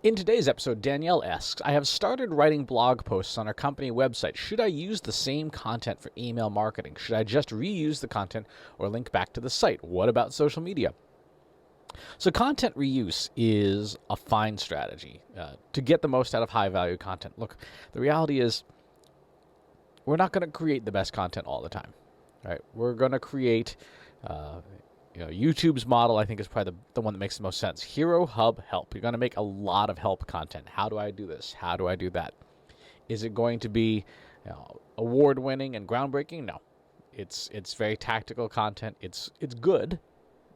In today's episode, Danielle asks, I have started writing blog posts on our company website. Should I use the same content for email marketing? Should I just reuse the content or link back to the site? What about social media? So content reuse is a fine strategy to get the most out of high-value content. Look, the reality is we're not going to create the best content all the time. Right? We're going to create... YouTube's model, I think, is probably the one that makes the most sense. Hero, Hub, Help. You're going to make a lot of help content. How do I do this? How do I do that? Is it going to be award-winning and groundbreaking? No. It's very tactical content. It's good.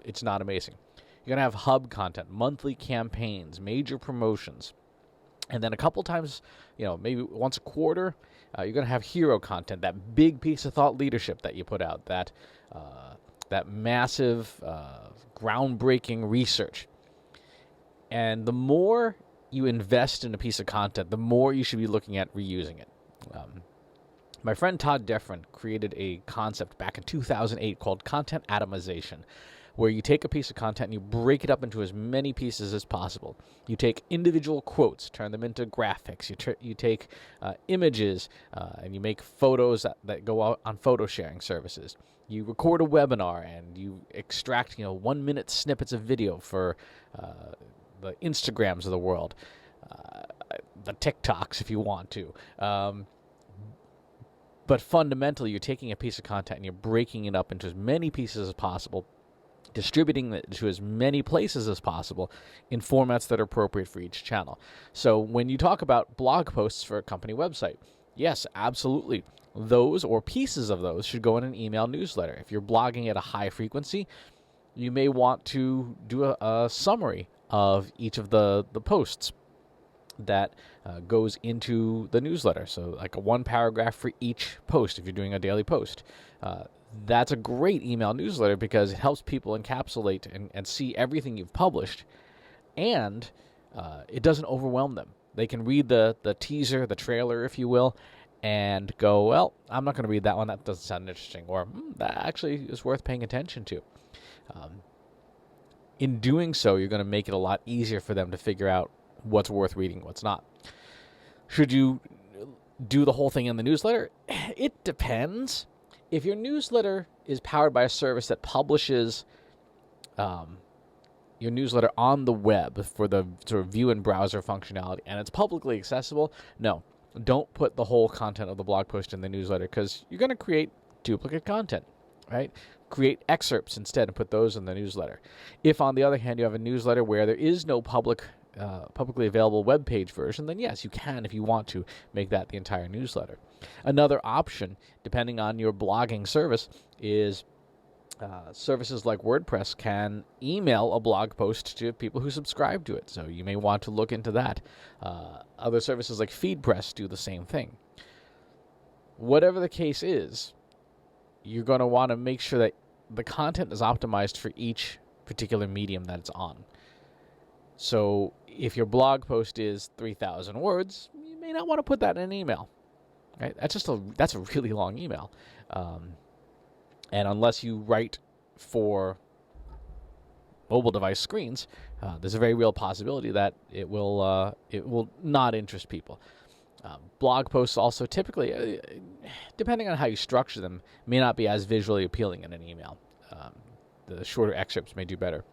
It's not amazing. You're going to have Hub content, monthly campaigns, major promotions. And then a couple times, maybe once a quarter, you're going to have hero content, that big piece of thought leadership that you put out, that massive, groundbreaking research. And the more you invest in a piece of content, the more you should be looking at reusing it. My friend Todd Deffrin created a concept back in 2008 called content atomization, where you take a piece of content and you break it up into as many pieces as possible. You take individual quotes, turn them into graphics. You take images, and you make photos that go out on photo sharing services. You record a webinar and you extract 1-minute snippets of video for the Instagrams of the world, the TikToks if you want to. But fundamentally, you're taking a piece of content and you're breaking it up into as many pieces as possible, distributing it to as many places as possible in formats that are appropriate for each channel. So when you talk about blog posts for a company website, yes, absolutely. Those or pieces of those should go in an email newsletter. If you're blogging at a high frequency, you may want to do a summary of each of the posts that goes into the newsletter. So like a 1 paragraph for each post if you're doing a daily post. That's a great email newsletter because it helps people encapsulate and see everything you've published, and it doesn't overwhelm them. They can read the teaser, the trailer, if you will, and go, well, I'm not going to read that one. That doesn't sound interesting. Or, that actually is worth paying attention to. In doing so, you're going to make it a lot easier for them to figure out what's worth reading, what's not. Should you do the whole thing in the newsletter? It depends. If your newsletter is powered by a service that publishes your newsletter on the web for the sort of view and browser functionality, and it's publicly accessible, no. Don't put the whole content of the blog post in the newsletter because you're going to create duplicate content, right? Create excerpts instead and put those in the newsletter. If, on the other hand, you have a newsletter where there is no publicly available web page version, then yes, you can, if you want to, make that the entire newsletter. Another option, depending on your blogging service, is services like WordPress can email a blog post to people who subscribe to it. So you may want to look into that. Other services like FeedPress do the same thing. Whatever the case is, you're going to want to make sure that the content is optimized for each particular medium that it's on. So if your blog post is 3,000 words, you may not want to put that in an email. Right? That's a really long email. And unless you write for mobile device screens, there's a very real possibility that it will not interest people. Blog posts also typically, depending on how you structure them, may not be as visually appealing in an email. The shorter excerpts may do better.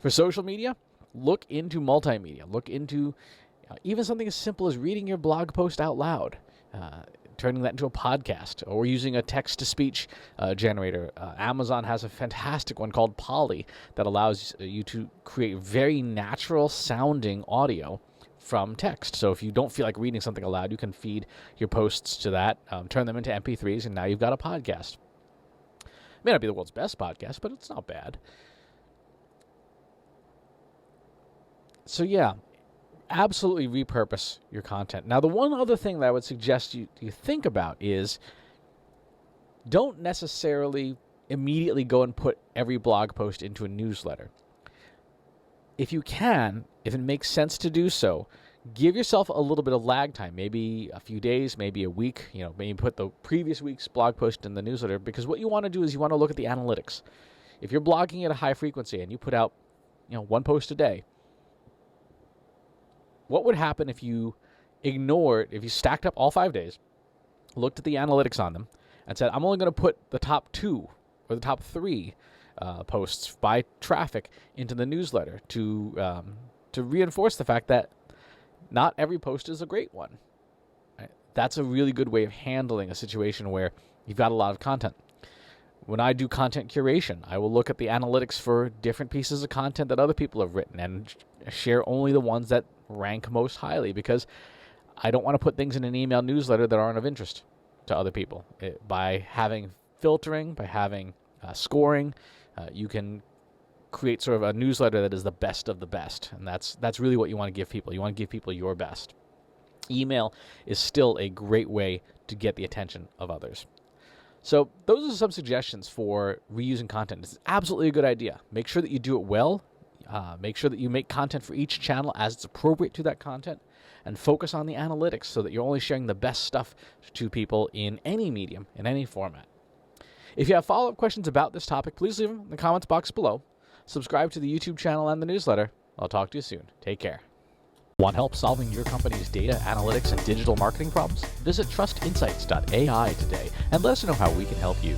For social media, look into multimedia. Look into even something as simple as reading your blog post out loud. Turning that into a podcast, or using a text-to-speech generator. Amazon has a fantastic one called Polly that allows you to create very natural-sounding audio from text. So if you don't feel like reading something aloud, you can feed your posts to that, turn them into MP3s, and now you've got a podcast. It may not be the world's best podcast, but it's not bad. So yeah, absolutely repurpose your content. Now, the one other thing that I would suggest you think about is don't necessarily immediately go and put every blog post into a newsletter. If you can, if it makes sense to do so, give yourself a little bit of lag time, maybe a few days, maybe a week, maybe put the previous week's blog post in the newsletter, because what you want to do is you want to look at the analytics. If you're blogging at a high frequency and you put out, 1 post a day, What would happen if you if you stacked up all 5 days, looked at the analytics on them, and said, I'm only going to put the top 2 or the top 3 posts by traffic into the newsletter to reinforce the fact that not every post is a great one. Right? That's a really good way of handling a situation where you've got a lot of content. When I do content curation, I will look at the analytics for different pieces of content that other people have written and share only the ones that rank most highly, because I don't want to put things in an email newsletter that aren't of interest to other people. By having filtering, by having scoring, you can create sort of a newsletter that is the best of the best, and that's really what you want to give people. You want to give people your best. Email is still a great way to get the attention of others. So those are some suggestions for reusing content. It's absolutely a good idea. Make sure that you do it well. Make sure that you make content for each channel as it's appropriate to that content, and focus on the analytics so that you're only sharing the best stuff to people in any medium, in any format. If you have follow-up questions about this topic, please leave them in the comments box below. Subscribe to the YouTube channel and the newsletter. I'll talk to you soon. Take care. Want help solving your company's data, analytics, and digital marketing problems? Visit trustinsights.ai today and let us know how we can help you.